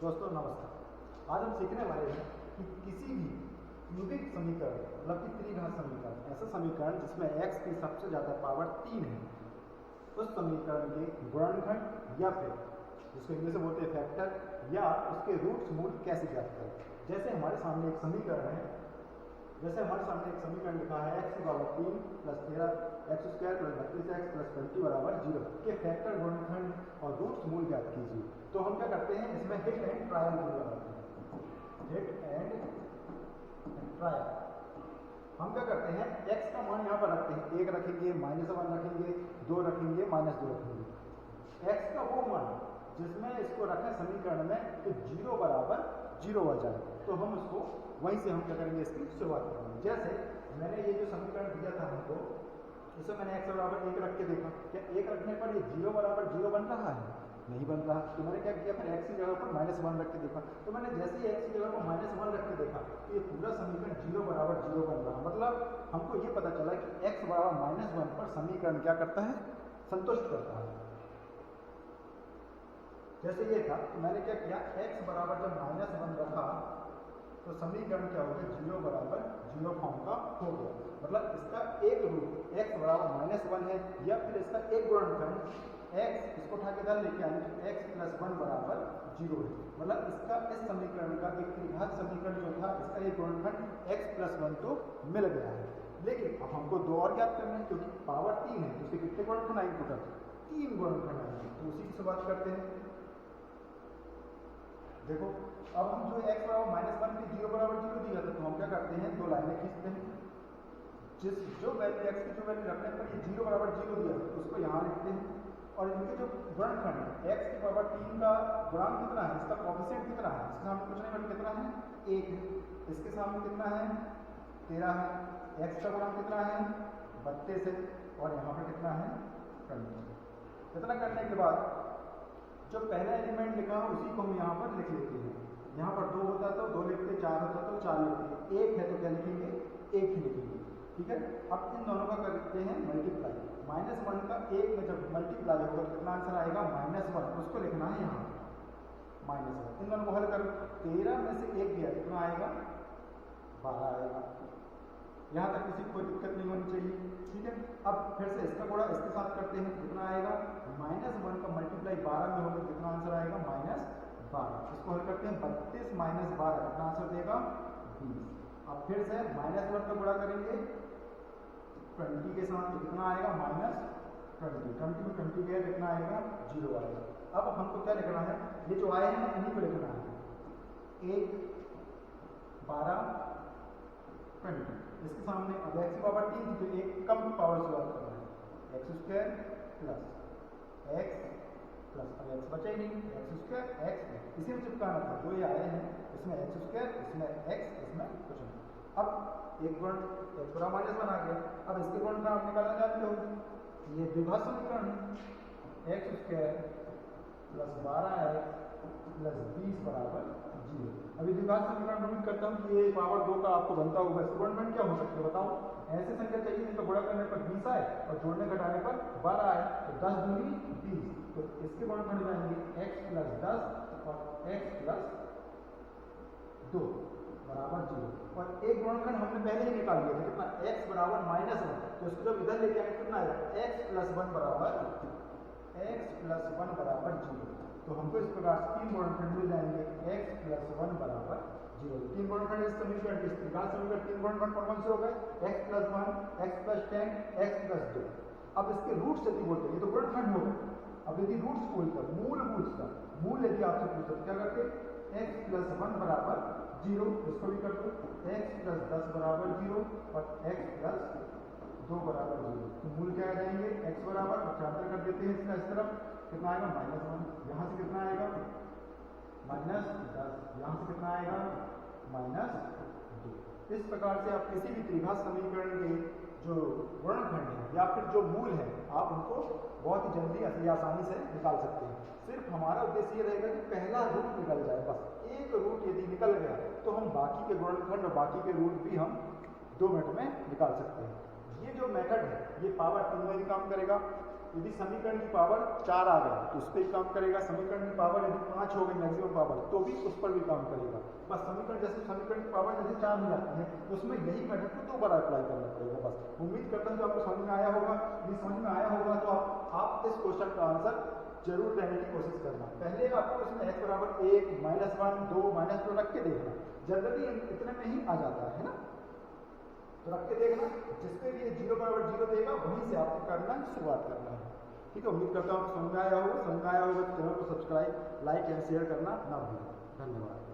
दोस्तों नमस्कार। आज हम सीखने वाले हैं कि किसी भी क्यूबिक समीकरण मतलब कि त्रिघात समीकरण, ऐसा समीकरण जिसमें x की सबसे ज़्यादा पावर 3 है, उस समीकरण के गुणनखंड या फिर जिसको इंग्लिश में बोलते हैं फैक्टर या उसके रूट्स मूल कैसे ज्ञात करें। जैसे हमारे सामने एक समीकरण है, लिखा है x की power 3 plus 13 x square plus 32x plus 20 बराबर 0 के फैक्टर गुणनखंड और रूट्स मूल ज्ञात कीजिए। तो हम क्या करते हैं, इसमें हिट एंड ट्रायल रूल लगाते हैं। हिट एंड ट्रायल हम क्या करते हैं, x का मान यहाँ पर रखते हैं, 1 रखेंगे, -1 रखेंगे, 2 रखेंगे, -2 रखेंगे। x का वो मान जिसमें इसको रखें समीकरण में तो 0 बराबर 0 आ जाए, तो हम उसको वहीं से हम क्या करेंगे, इसकी शुरुआत करेंगे। जैसे मैंने ये जो समीकरण दिया था हमको, इसमें मैंने x बराबर 1 रख के देखा, क्या 1 रखने पर ये 0 बराबर 0 बन रहा है? नहीं बन रहा। तो मैंने क्या किया, फिर x की जगह पर -1 रख के देखा। तो मैंने जैसे ही x की जगह पर -1 रख के देखा तो ये पूरा समीकरण 0 बराबर 0 बन रहा। मतलब हमको ये पता चला कि x बराबर -1 पर समीकरण क्या करता है, संतुष्ट करता है। जैसे ये था, तो मैंने क्या किया, x बराबर जब -1 रखा तो समीकरण क्या हो गया, 0 बराबर 0 फॉर्म का हो गया। मतलब इसका एक रूट x बराबर -1 है या फिर इसका एक गुणनखंड x, इसको उठा के इधर लेके आए तो x प्लस 1 बराबर 0 है। मतलब इसका इस समीकरण का एक त्रिघात समीकरण जो था, इसका एक गुणनखंड x प्लस 1 तो मिल गया है। लेकिन अब हमको दो और ज्ञात करना है, क्योंकि पावर 3 है तो उसके कितने गुणनखंड आएंगे, टोटल 3 गुणनखंड आएंगे। तो उसी की शुरुआत करते हैं। देखो अब हम जो x बराबर -1 पे 0 बराबर 0 दिया था, तो हम क्या करते हैं, दो लाइनें खींचते हैं। जो वैल्यू x की जो वैल्यू रखने पर ये 0 बराबर 0 दिया तो उसको यहाँ लिखते हैं। और इनके जो गुणनखंड है, x की पावर 3 का गुणांक कितना है, इसका कोएफिशिएंट कितना है, इसके सामने कुछ नहीं बल्कि कितना है, 1 है। इसके सामने कितना है, 13 है। x का गुणांक कितना है, 32 है। और यहाँ पर कितना है, 20। इतना करने के बाद जो पहला एलिमेंट लिखा है उसी को हम यहाँ पर लिख लेते हैं। यहाँ पर 2 होता तो 2 लिखते, 4 होता तो 4 लिखते, 1 है तो क्या लिखेंगे, 1 ही लिखेंगे। ठीक है। अब इन दोनों का करते हैं मल्टीप्लाई। -1 का 1 में जब मल्टीप्लाई होगा तो कितना आंसर आएगा, -1, उसको लिखना है यहाँ -1। इन दोनों को हल करो, 13 में से 1 गया कितना आएगा, 12 आएगा। यहाँ तक किसी को कोई दिक्कत नहीं होनी चाहिए। ठीक है। अब फिर से इसका गुणा इसके साथ करते हैं, कितना आएगा, -1 का मल्टीप्लाई 12 में होगा, कितना आंसर आएगा, -12। इसको हल करते हैं, 32 - 12 कितना आंसर देगा, 20। अब फिर से -1 का गुणा करेंगे 20 के साथ, कितना आएगा, -20। 20 में 20 गया कितना आएगा, 0 आएगा। अब हमको क्या लिखना है, ये जो आए हैं इन्हीं को लिखना है, 1 12 20। इसके सामने अब x की पावर 3 थी तो एक कम पावर से बात करना है, x square plus x plus, अब x बचा ही नहीं, x स्क्वायर x इसी में चिपकाना था। तो ये आए हैं, इसमें x स्क्वायर, इसमें x, इसमें कुछ नहीं। अब एक गुण x बराबर -1 आ गया। अब इसके गुण का आप निकालना जानते हो, ये द्विघात समीकरण है, x square plus 12x plus 20 बराबर 0। अभी द्विघात समीकरण ढूंढ करता हूँ कि ये पावर 2 का आपको बनता होगा। इसके गुणनखंड क्या हो सकते हैं बताओ, ऐसे संख्या चाहिए जिनका गुणा करने पर 20 आए और जोड़ने घटाने पर 12 आए, तो 10 दूनी 20। तो इसके गुणनखंड जाएंगे x प्लस 10 और x प्लस 2 बराबर 0। और एक गुणनखंड हमने पहले ही निकाल लिया था, कितना, x बराबर -1। तो इसको जब इधर लेके आए कितना आएगा, x प्लस 1 बराबर 0। तो हमको इस प्रकार से 3 गुणनखंड मिल जाएंगे, x प्लस 1 बराबर 0। 3 गुणनखंड इस समीकरण के, इस त्रिघात समीकरण 3 गुणनखंड कौन से हो गए, x plus 1, x plus 10, x plus 2। अब इसके रूट्स यदि बोलते हैं, ये तो गुणनखंड हो गए। अब यदि रूट्स बोलते हैं, मूल रूट्स का मूल यदि आपसे पूछते तो क्या करते, x प्लस 1 बराबर 0, इसको भी कर दो, x प्लस 10 बराबर 0 और x प्लस 2 बराबर 0। तो मूल क्या आ जाएंगे, x बराबर, पक्षांतर कर देते हैं इसका, इस तरफ कितना आएगा, -1। यहाँ से कितना आएगा, -10। यहाँ से कितना आएगा, -2। इस प्रकार से आप किसी भी त्रिघात समीकरण के जो गुणनखंड है या फिर जो मूल है, आप उनको बहुत ही जल्दी या आसानी से निकाल सकते हैं। सिर्फ हमारा उद्देश्य ये रहेगा कि पहला रूट निकल जाए, बस एक रूट यदि निकल गया तो हम बाकी के गुणनखंड और बाकी के रूट भी हम 2 मिनट में निकाल सकते हैं। ये जो मेथड है ये पावर 3 में भी काम करेगा, यदि समीकरण की पावर 4 आ गई तो उस पर भी काम करेगा, समीकरण की पावर यदि 5 हो गई मैक्सिमम पावर तो भी उस पर भी काम करेगा। बस समीकरण की पावर जैसे 4 हो जाती है उसमें यही मेथड को 2 बार अप्लाई करना पड़ेगा। बस उम्मीद करता हूँ कि आपको समझ में आया होगा। यदि समझ में आया होगा तो आप इस क्वेश्चन का आंसर जरूर देने की कोशिश करना। पहले आपको इसमें x बराबर 1 -1 2 -2 रख के देखना, जनरली इतने में ही आ जाता है ना, तो रख के देखना, जिसपे भी ये 0 बराबर 0 देगा वहीं से आपको करना शुरुआत करना है। ठीक है, उम्मीद करता हूँ समझ में आया होगा। समझ में आया होगा तो चैनल को सब्सक्राइब, लाइक एंड शेयर करना ना भूलें। धन्यवाद।